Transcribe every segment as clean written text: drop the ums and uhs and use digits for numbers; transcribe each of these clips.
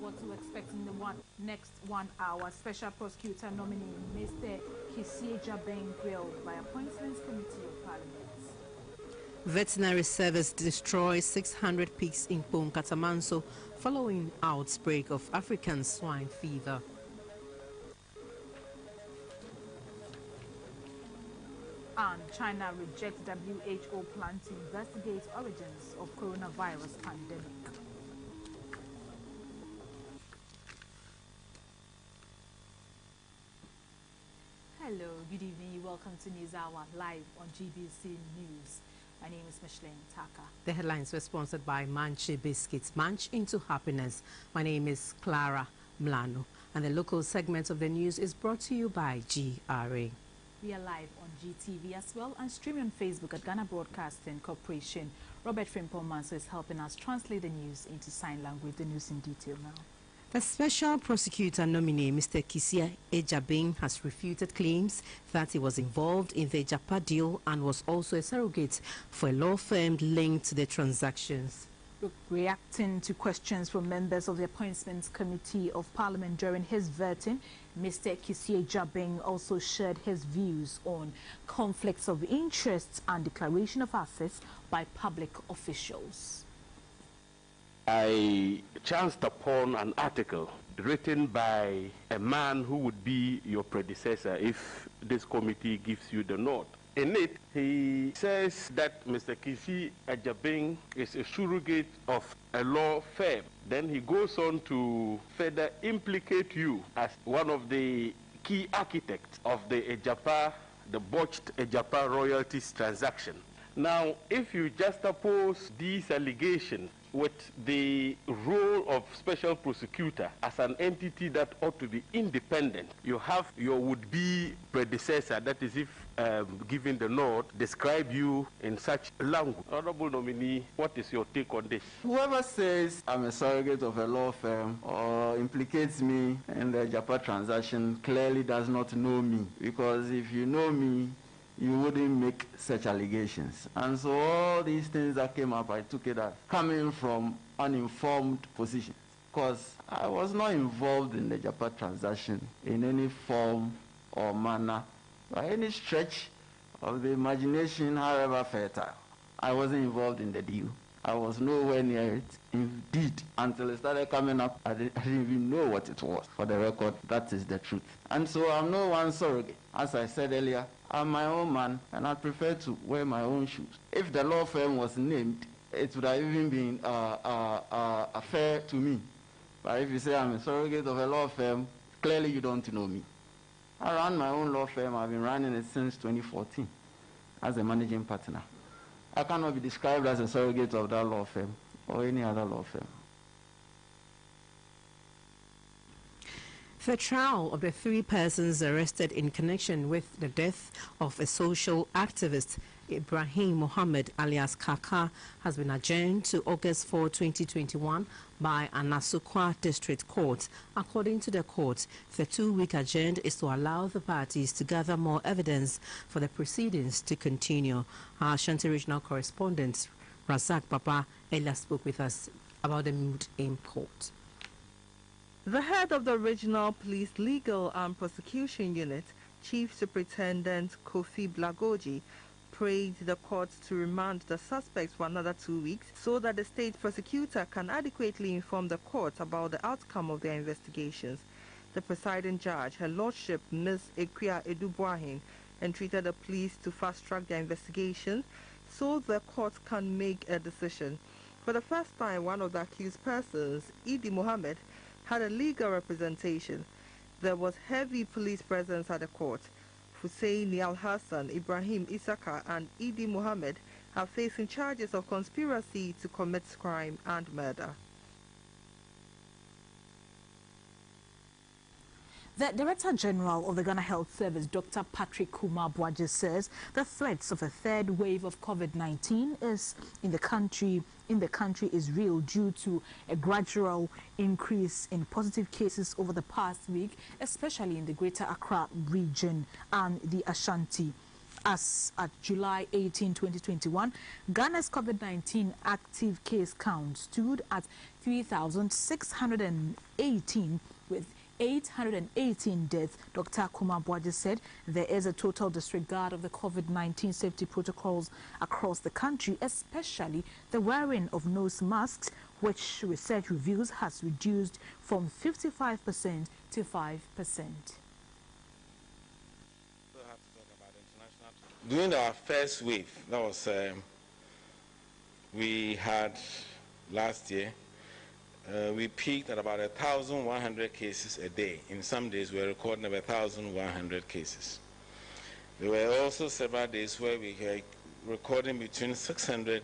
what to expect in the next 1 hour. Special Prosecutor nominee Mr. Kisie Jabeng grilled by Appointments Committee of Parliament. Veterinary service destroys 600 pigs in KPONE Katamanso following outbreak of African swine fever. And China rejects WHO plan to investigate origins of coronavirus pandemic. Hello, good evening. Welcome to News Hour live on GBC News. My name is Micheline Taka. The headlines were sponsored by Manchi Biscuits. Manch into happiness. My name is Clara Mlano, and the local segment of the news is brought to you by GRA. We are live on GTV as well and streaming on Facebook at Ghana Broadcasting Corporation. Robert Frimpong-Manso is helping us translate the news into sign language. The news in detail now. The Special Prosecutor nominee, Mr. Kisie Jabeng, has refuted claims that he was involved in the Japa deal and was also a surrogate for a law firm linked to the transactions. Reacting to questions from members of the Appointments Committee of Parliament during his vetting, Mr. Kisie Jabeng also shared his views on conflicts of interests and declaration of assets by public officials. I chanced upon an article written by a man who would be your predecessor if this committee gives you the nod. In it, he says that Mr. Kisie Jabeng is a surrogate of a law firm. Then he goes on to further implicate you as one of the key architects of the Ejapa, the botched Ejapa royalties transaction. Now, if you juxtapose these allegations with the role of special prosecutor as an entity that ought to be independent, you have your would-be predecessor, that is if given the nod, describe you in such language. Honorable nominee, what is your take on this? Whoever says I'm a surrogate of a law firm or implicates me in the Japa transaction clearly does not know me, because if you know me, you wouldn't make such allegations. And so all these things that came up, I took it as coming from uninformed positions, because I was not involved in the Japa transaction in any form or manner, by any stretch of the imagination, however fertile. I wasn't involved in the deal. I was nowhere near it. Indeed, until it started coming up, I didn't even know what it was. For the record, that is the truth. And so I'm no one surrogate. As I said earlier, I'm my own man, and I prefer to wear my own shoes. If the law firm was named, it would have even been fair to me. But if you say I'm a surrogate of a law firm, clearly you don't know me. I run my own law firm. I've been running it since 2014 as a managing partner. I cannot be described as a surrogate of that law firm or any other law firm. The trial of the 3 persons arrested in connection with the death of a social activist, Ibrahim Mohammed alias Kaka, has been adjourned to August 4, 2021 by Anasukwa District Court. According to the court, the 2-week adjournment is to allow the parties to gather more evidence for the proceedings to continue. Our Ashanti Regional Correspondent Razak Papa Elia spoke with us about the mood in court. The head of the Regional Police Legal and Prosecution Unit, Chief Superintendent Kofi Blagoji, prayed the court to remand the suspects for another 2 weeks so that the state prosecutor can adequately inform the court about the outcome of their investigations. The presiding judge, Her Lordship Ms. Ekwia Edubuahin, entreated the police to fast-track their investigation so the court can make a decision. For the first time, one of the accused persons, Idi Mohammed, had a legal representation. There was heavy police presence at the court. Hussein Al-Hassan, Ibrahim Isaka and Idi Mohammed are facing charges of conspiracy to commit crime and murder. The Director General of the Ghana Health Service, Dr. Patrick Kumar Bwaje, says the threats of a third wave of COVID-19 in the country is real due to a gradual increase in positive cases over the past week, especially in the Greater Accra region and the Ashanti. As at July 18, 2021, Ghana's COVID-19 active case count stood at 3,618 with 818 deaths. Dr. Kumabwaji said there is a total disregard of the COVID-19 safety protocols across the country, especially the wearing of nose masks, which research reveals has reduced from 55% to 5%. During our first wave, that was we had last year, we peaked at about 1,100 cases a day. In some days, we were recording about 1,100 cases. There were also several days where we were recording between 600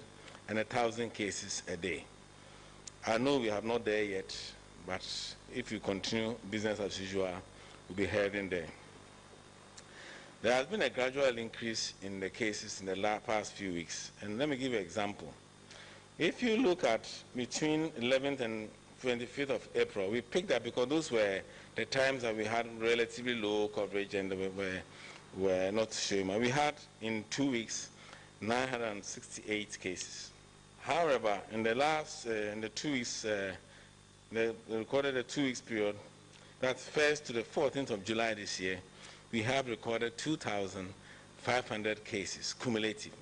and 1,000 cases a day. I know we have not there yet, but if we continue business as usual, we'll be heading there. There has been a gradual increase in the cases in the past few weeks. And let me give you an example. If you look at between 11th and 25th of April, we picked up because those were the times that we had relatively low coverage and were not showing. We had in 2 weeks 968 cases. However, in the last, in the 2 weeks, they recorded a 2 weeks period, that's 1st to the 14th of July this year, we have recorded 2,500 cases cumulative.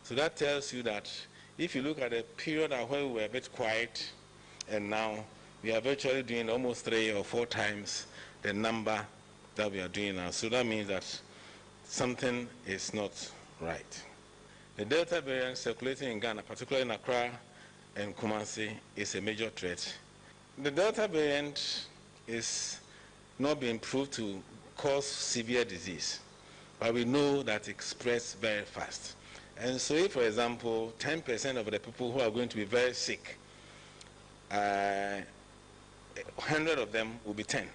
So that tells you that if you look at a period where we were a bit quiet and now we are virtually doing almost 3 or 4 times the number that we are doing now. So that means that something is not right. The Delta variant circulating in Ghana, particularly in Accra and Kumasi, is a major threat. The Delta variant is not being proved to cause severe disease, but we know that it spreads very fast. And so if, for example, 10% of the people who are going to be very sick, 100 of them will be 10.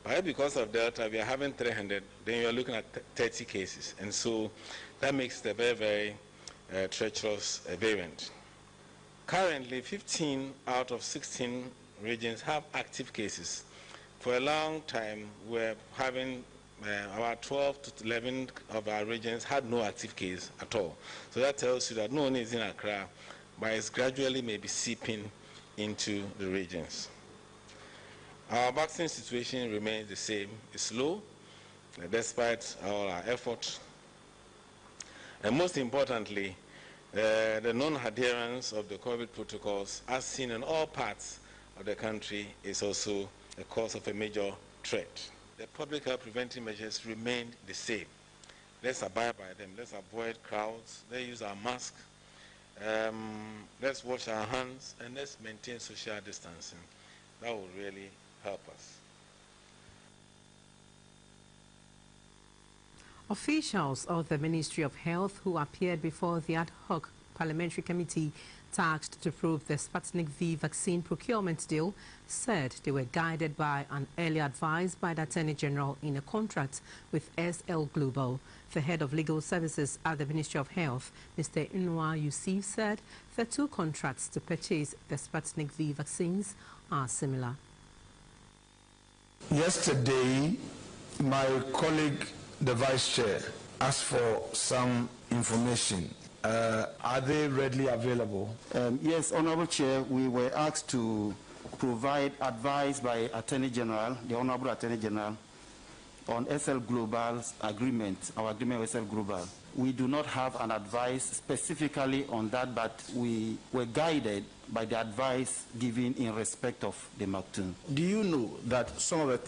But because of Delta, we are having 300, then you are looking at 30 cases. And so that makes it a very, very treacherous variant. Currently, 15 out of 16 regions have active cases. For a long time, we're having about 12 to 11 of our regions had no active case at all. So that tells you that no one is in Accra, but it's gradually maybe seeping into the regions. Our vaccine situation remains the same. It's low, despite all our efforts. And most importantly, the non-adherence of the COVID protocols, as seen in all parts of the country, is also a cause of a major threat. The public health preventive measures remain the same. Let's abide by them. Let's avoid crowds. Let's use our mask. Let's wash our hands, and let's maintain social distancing. That will really help us. Officials of the Ministry of Health who appeared before the ad hoc parliamentary committee tasked to approve the Sputnik V vaccine procurement deal said they were guided by an early advice by the Attorney General in a contract with SL Global. The head of legal services at the Ministry of Health, Mr. Inwa Yusuf, said the 2 contracts to purchase the Sputnik V vaccines are similar. Yesterday, my colleague, the Vice Chair, asked for some information. Are they readily available? Yes, Honorable Chair, we were asked to provide advice by Attorney General, the Honorable Attorney General, on SL Global's agreement, our agreement with SL Global. We do not have an advice specifically on that, but we were guided by the advice given in respect of the MACTUN. Do you know that some of the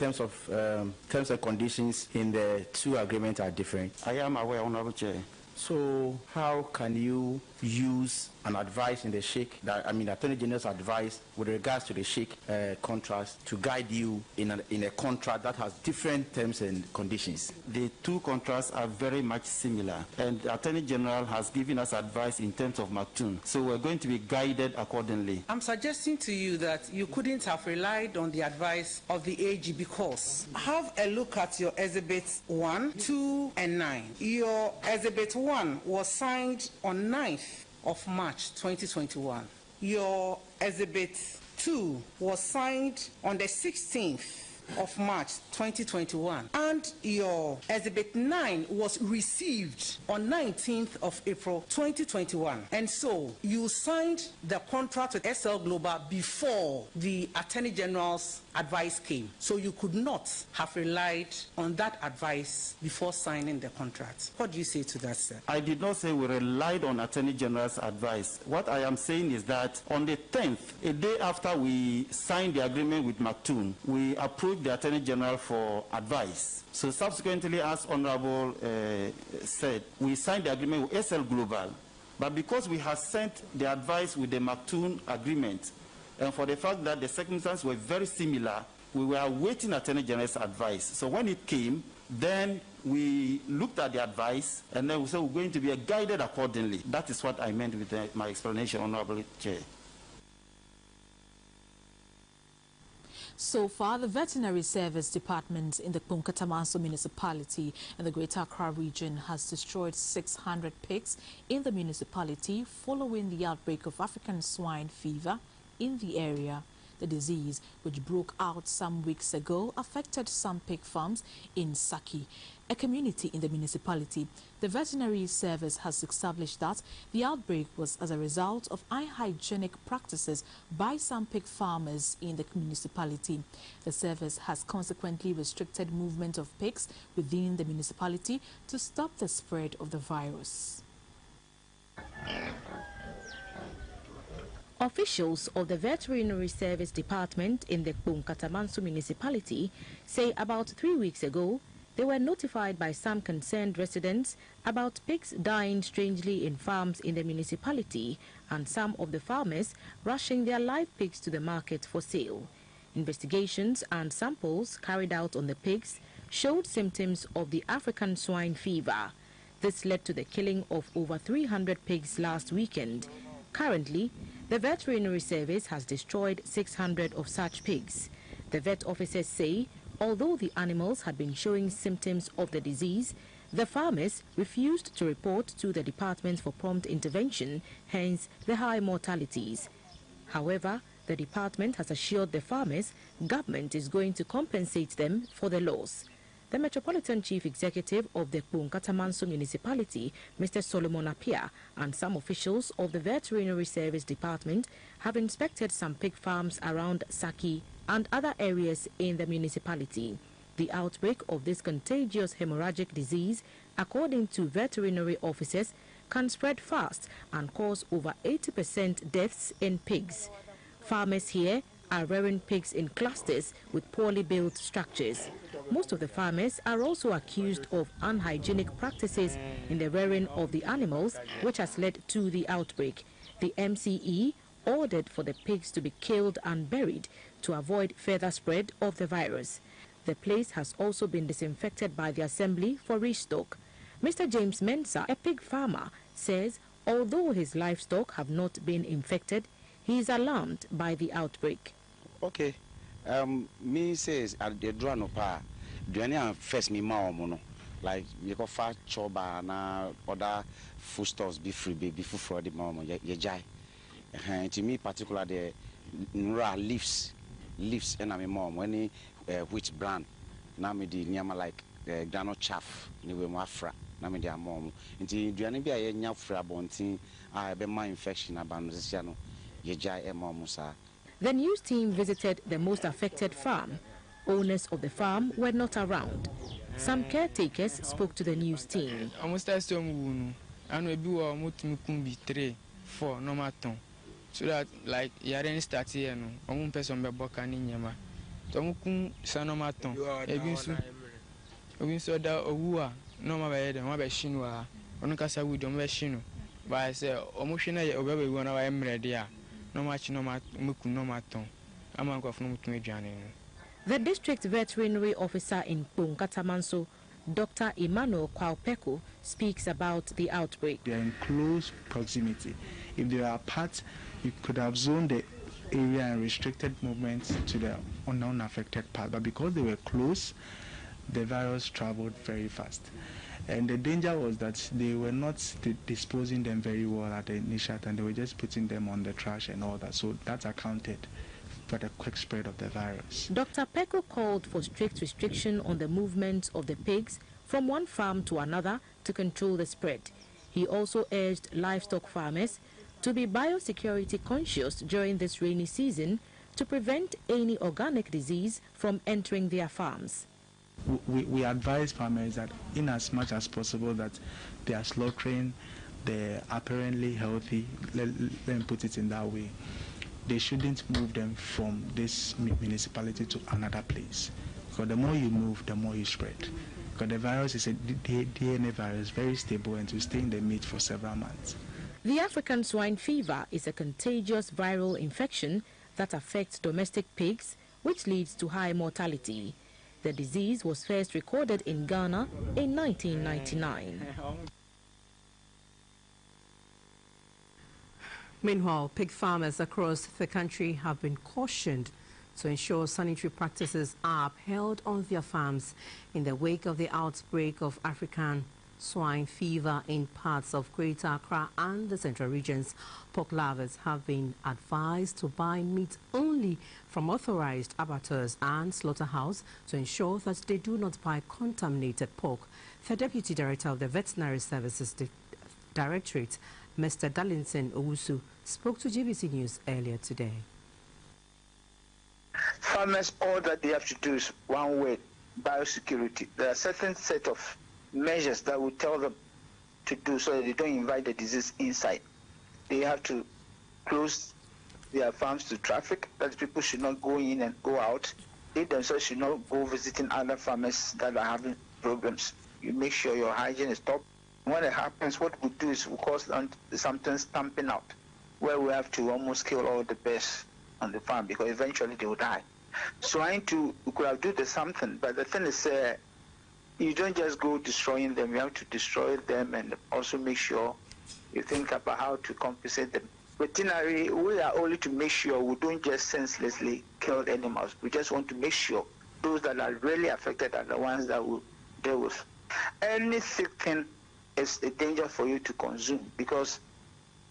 terms and conditions in the 2 agreements are different? I am aware, Honorable Chair. So how can you use an advice in the SHIC, Attorney General's advice with regards to the SHIC contract to guide you in a contract that has different terms and conditions? The 2 contracts are very much similar, and the Attorney General has given us advice in terms of MACTUN, so we're going to be guided accordingly. I'm suggesting to you that you couldn't have relied on the advice of the AG because have a look at your Exhibits 1, 2, and 9. Your Exhibit 1 was signed on 9th of March 2021. Your Exhibit 2 was signed on the 16th of March 2021, and your Exhibit 9 was received on 19th of April 2021. And so you signed the contract with SL Global before the Attorney General's advice came. So you could not have relied on that advice before signing the contract. What do you say to that, sir? I did not say we relied on Attorney General's advice. What I am saying is that on the 10th, a day after we signed the agreement with Mactoon, we approached the Attorney General for advice. So subsequently, as Honorable said, we signed the agreement with SL Global. But because we had sent the advice with the Mactoon agreement, and for the fact that the circumstances were very similar, we were awaiting Attorney General's advice. So when it came, then we looked at the advice, and then we said we're going to be guided accordingly. That is what I meant with my explanation, Honorable Chair. So far, the Veterinary Service Department in the KPONE Katamanso municipality in the Greater Accra region has destroyed 600 pigs in the municipality following the outbreak of African swine fever in the area. The disease, which broke out some weeks ago, affected some pig farms in Saki, a community in the municipality. The Veterinary Service has established that the outbreak was as a result of unhygienic practices by some pig farmers in the municipality. The service has consequently restricted movement of pigs within the municipality to stop the spread of the virus. Officials of the Veterinary Service Department in the KPONE Katamanso municipality say about 3 weeks ago, they were notified by some concerned residents about pigs dying strangely in farms in the municipality and some of the farmers rushing their live pigs to the market for sale. Investigations and samples carried out on the pigs showed symptoms of the African swine fever. This led to the killing of over 300 pigs last weekend. Currently, the Veterinary Service has destroyed 600 of such pigs. The vet officers say, although the animals had been showing symptoms of the disease, the farmers refused to report to the department for prompt intervention, hence the high mortalities. However, the department has assured the farmers government is going to compensate them for the loss. The Metropolitan Chief Executive of the KPONE Katamanso municipality, Mr. Solomon Apia, and some officials of the Veterinary Service Department have inspected some pig farms around Saki and other areas in the municipality. The outbreak of this contagious hemorrhagic disease, according to veterinary officers, can spread fast and cause over 80% deaths in pigs. Farmers here are rearing pigs in clusters with poorly built structures. Most of the farmers are also accused of unhygienic practices in the rearing of the animals, which has led to the outbreak. The MCE ordered for the pigs to be killed and buried to avoid further spread of the virus. The place has also been disinfected by the Assembly for restock. Mr. James Mensah, a pig farmer, says although his livestock have not been infected, he is alarmed by the outbreak. Okay, me says at the Dranopa, Duania first me mono, like you go fat choba na other foodstuffs be free before for the mom, ye jai. To me, particularly the nura leaves, and I'm a mom when which brand, now me the nyama like grano chaff, ni we mafra, now me the mom. Until Duania be a nyafra bonting, I be my infection about Nosiano, ye jai e momusa. The news team visited the most affected farm. Owners of the farm were not around. Some caretakers spoke to the news team. Almost as soon and we do our mutumbi 3, 4 normal ton. So that like Yaren start here no, one person be bokani nyama. Tomukum sanomaton. Ebin so da owua no ma be dem ma be shinwa. Onu kasa wi dem be shinu. But I say omuhwe na obebe wi na wa emrede a. The district veterinary officer in KPONE Katamanso, Dr. Emmanuel Kwaupeku, speaks about the outbreak. They are in close proximity. If they are apart, you could have zoned the area and restricted movements to the unaffected part. But because they were close, the virus traveled very fast. And the danger was that they were not disposing them very well at the initial time. They were just putting them on the trash and all that. So that's accounted a quick spread of the virus. Dr. Peko called for strict restriction on the movement of the pigs from one farm to another to control the spread. He also urged livestock farmers to be biosecurity conscious during this rainy season to prevent any organic disease from entering their farms. We advise farmers that in as much as possible that they are slaughtering the apparently healthy, let me put it in that way, they shouldn't move them from this municipality to another place. Because the more you move, the more you spread. Because the virus is a DNA virus, very stable, and to stay in the meat for several months. The African swine fever is a contagious viral infection that affects domestic pigs, which leads to high mortality. The disease was first recorded in Ghana in 1999. Meanwhile, pig farmers across the country have been cautioned to ensure sanitary practices are upheld on their farms in the wake of the outbreak of African swine fever in parts of Greater Accra and the central regions. Pork lovers have been advised to buy meat only from authorized abattoirs and slaughterhouse to ensure that they do not buy contaminated pork. The Deputy Director of the Veterinary Services Directorate, Mr. Darlington Owusu, spoke to GBC News earlier today. Farmers, all that they have to do is one word: biosecurity. There are certain set of measures that will tell them to do so that they don't invite the disease inside. They have to close their farms to traffic, that people should not go in and go out. They themselves should not go visiting other farmers that are having problems. You make sure your hygiene is top. When it happens, what we do is we cause something stamping out, where we have to almost kill all the bears on the farm because eventually they will die. Swine too, we could have done something, but the thing is, you don't just go destroying them. You have to destroy them and also make sure you think about how to compensate them. Veterinary, we are only to make sure we don't just senselessly kill animals. We just want to make sure those that are really affected are the ones that we deal with. Any sick thing is a danger for you to consume, because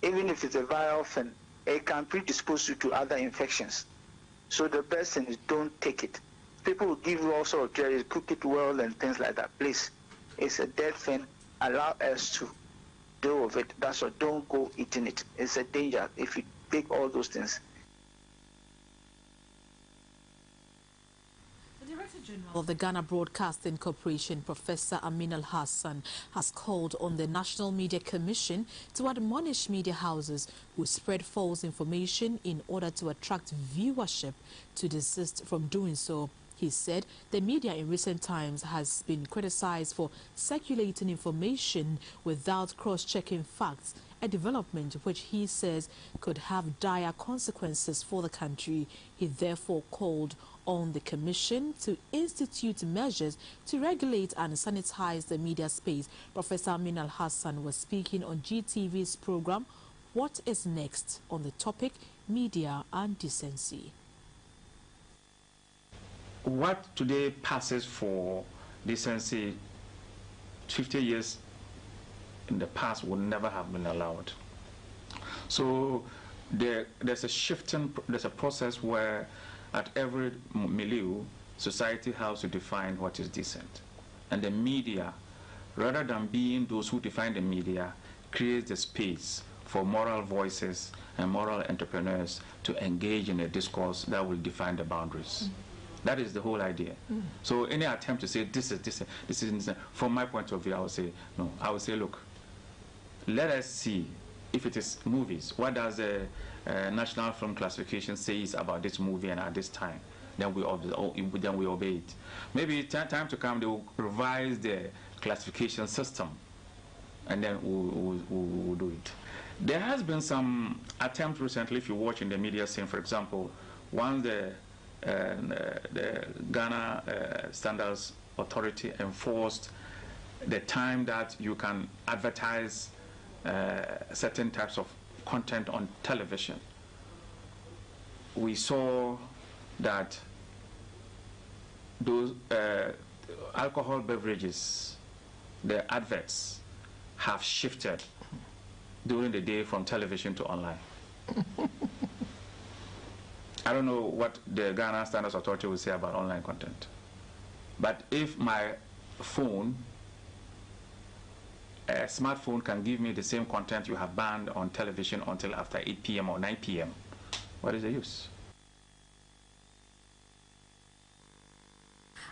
even if it's a viral thing, it can predispose you to other infections. So the best thing is don't take it. People will give you all sorts of theories, cook it well and things like that. Please, it's a dead thing. Allow us to deal with it. That's why don't go eating it. It's a danger if you take all those things. The Director General of the Ghana Broadcasting Corporation, Professor Amin Al-Hassan, has called on the National Media Commission to admonish media houses who spread false information in order to attract viewership to desist from doing so. He said the media in recent times has been criticized for circulating information without cross-checking facts, a development which he says could have dire consequences for the country. He therefore called on the Commission to institute measures to regulate and sanitize the media space. Professor Amin Al-Hassan was speaking on GTV's program What is Next on the topic Media and Decency. What today passes for decency 50 years in the past would never have been allowed. So there's a shifting, there's a process where at every milieu, society has to define what is decent. And the media, rather than being those who define the media, creates the space for moral voices and moral entrepreneurs to engage in a discourse that will define the boundaries. That is the whole idea. So any attempt to say this is, from my point of view, I would say, no. I would say, look, let us see if it is movies. What does the National Film Classification says about this movie and at this time? Then we obey it. Maybe time to come, they will revise the classification system, and then we'll do it. There has been some attempt recently, if you watch in the media scene, for example, once the Ghana Standards Authority enforced the time that you can advertise certain types of content on television. We saw that those alcohol beverages, the adverts, have shifted during the day from television to online. I don't know what the Ghana Standards Authority will say about online content. But if my phone, a smartphone, can give me the same content you have banned on television until after 8 p.m. or 9 p.m., what is the use?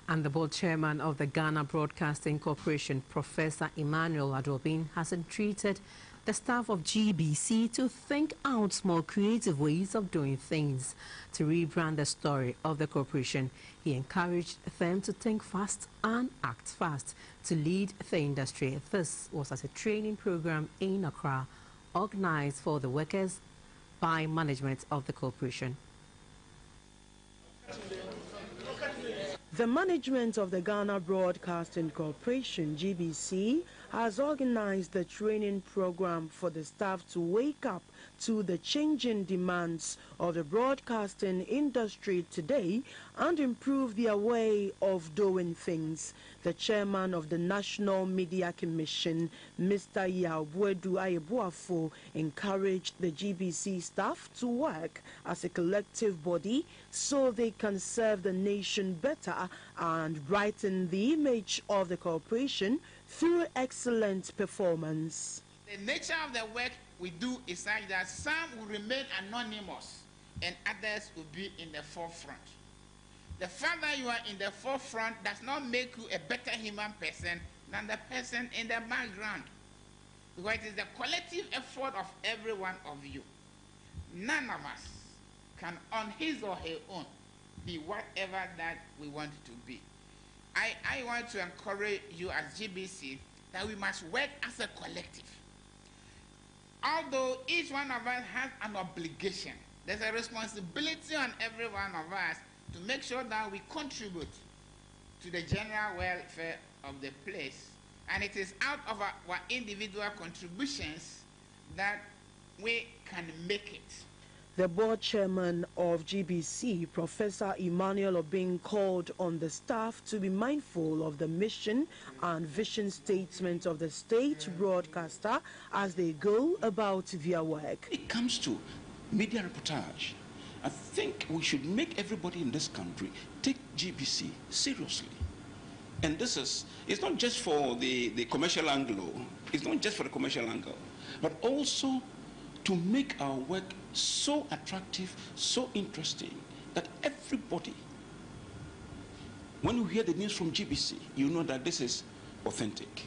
And the board chairman of the Ghana Broadcasting Corporation, Professor Emmanuel Adobin, has entreated the staff of GBC to think out more creative ways of doing things to rebrand the story of the corporation. He encouraged them to think fast and act fast to lead the industry. This was at a training program in Accra, organized for the workers by management of the corporation. The management of the Ghana Broadcasting Corporation, GBC, has organized the training program for the staff to wake up to the changing demands of the broadcasting industry today and improve their way of doing things. The chairman of the National Media Commission, Mr. Yabuedu Ayeboafo, encouraged the GBC staff to work as a collective body so they can serve the nation better and brighten the image of the corporation through excellent performance. The nature of the work we do is such that some will remain anonymous and others will be in the forefront. The fact that you are in the forefront does not make you a better human person than the person in the background, because it is the collective effort of every one of you. None of us can on his or her own be whatever that we want to be. I want to encourage you as GBC that we must work as a collective. Although each one of us has an obligation, there's a responsibility on every one of us to make sure that we contribute to the general welfare of the place. And it is out of our individual contributions that we can make it. The board chairman of GBC, Professor Emmanuel Adobin, called on the staff to be mindful of the mission and vision statement of the state broadcaster as they go about their work. It comes to media reportage. I think we should make everybody in this country take GBC seriously. And this is, it's not just for the commercial angle, it's not just for the commercial angle, but also to make our work so attractive, so interesting, that everybody, when you hear the news from GBC, you know that this is authentic.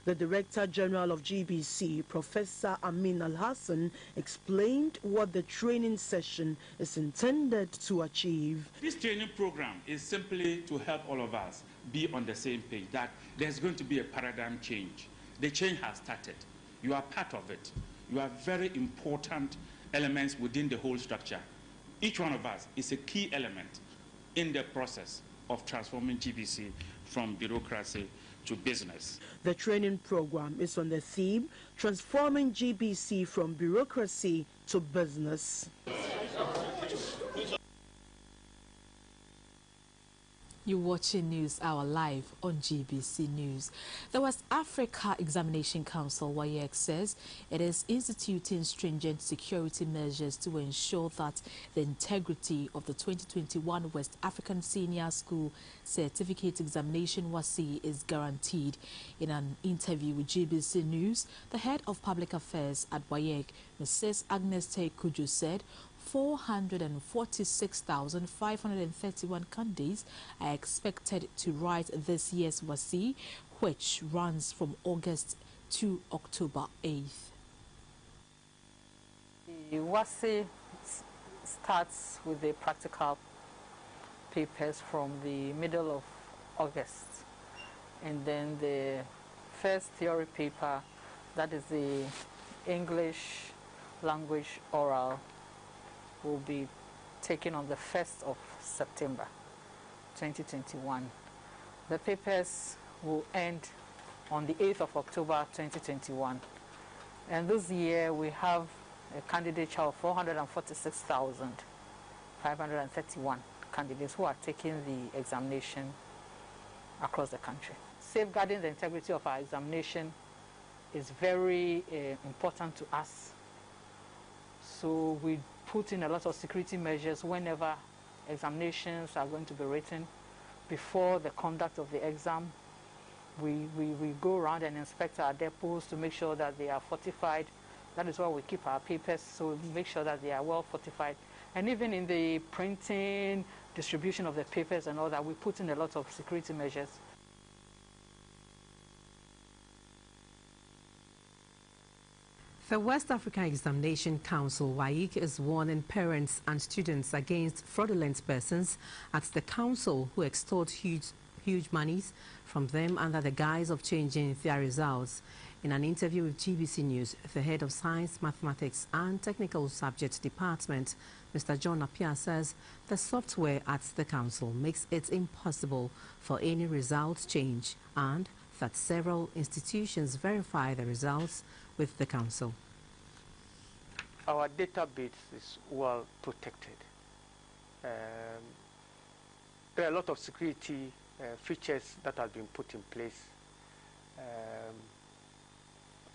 The Director General of GBC, Professor Amin Al-Hassan, explained what the training session is intended to achieve. This training program is simply to help all of us be on the same page, that there's going to be a paradigm change. The change has started. You are part of it. You are very important elements within the whole structure. Each one of us is a key element in the process of transforming GBC from bureaucracy to business. The training program is on the theme, transforming GBC from bureaucracy to business. You're watching News Hour live on GBC News. The West Africa Examination Council, WAEC, says it is instituting stringent security measures to ensure that the integrity of the 2021 West African Senior School Certificate Examination WASI is guaranteed. In an interview with GBC News, the head of public affairs at WAEC, Mrs. Agnes Tekuju, said 446,531 candidates are expected to write this year's WASI, which runs from August to October 8th. The WASI starts with the practical papers from the middle of August, and then the first theory paper, that is the English language oral, will be taken on the 1st of September 2021. The papers will end on the 8th of October 2021. And this year we have a candidature of 446,531 candidates who are taking the examination across the country. Safeguarding the integrity of our examination is very important to us. So we put in a lot of security measures whenever examinations are going to be written. Before the conduct of the exam, we go around and inspect our depots to make sure that they are fortified. That is where we keep our papers, so we make sure that they are well fortified. And even in the printing, distribution of the papers and all that, we put in a lot of security measures. The West Africa Examination Council, WAEC, is warning parents and students against fraudulent persons at the council who extort huge monies from them under the guise of changing their results. In an interview with GBC News, the head of Science, Mathematics and Technical Subject Department, Mr. John Appiah, says the software at the council makes it impossible for any results change and that several institutions verify the results with the council. Our database is well protected. There are a lot of security features that have been put in place.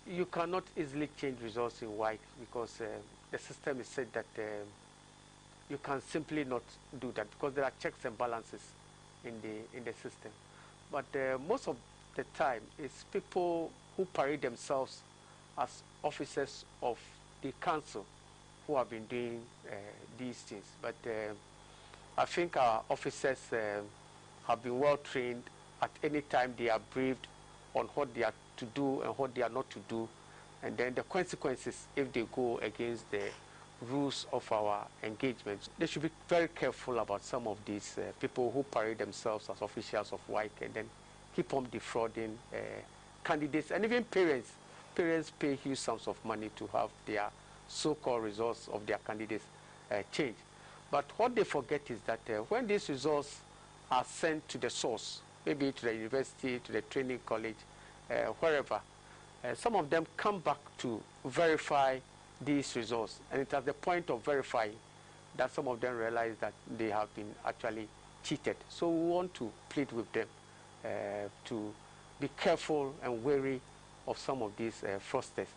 You cannot easily change results in WAEC because the system is said that you can simply not do that because there are checks and balances in the system. But most of the time, it's people who parade themselves as officers of the council who have been doing these things. But I think our officers have been well trained. At any time they are briefed on what they are to do and what they are not to do, and then the consequences if they go against the rules of our engagement. They should be very careful about some of these people who parade themselves as officials of WAEC and then keep on defrauding candidates and even parents. Parents pay huge sums of money to have their so-called results of their candidates changed. But what they forget is that when these results are sent to the source, maybe to the university, to the training college, wherever, some of them come back to verify these results. And it's at the point of verifying that some of them realize that they have been actually cheated. So we want to plead with them to be careful and wary of some of these fraudsters.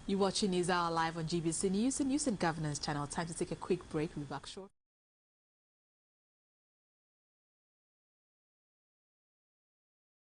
You're watching News Hour live on GBC News and Governance channel. Time to take a quick break. We'll be back shortly.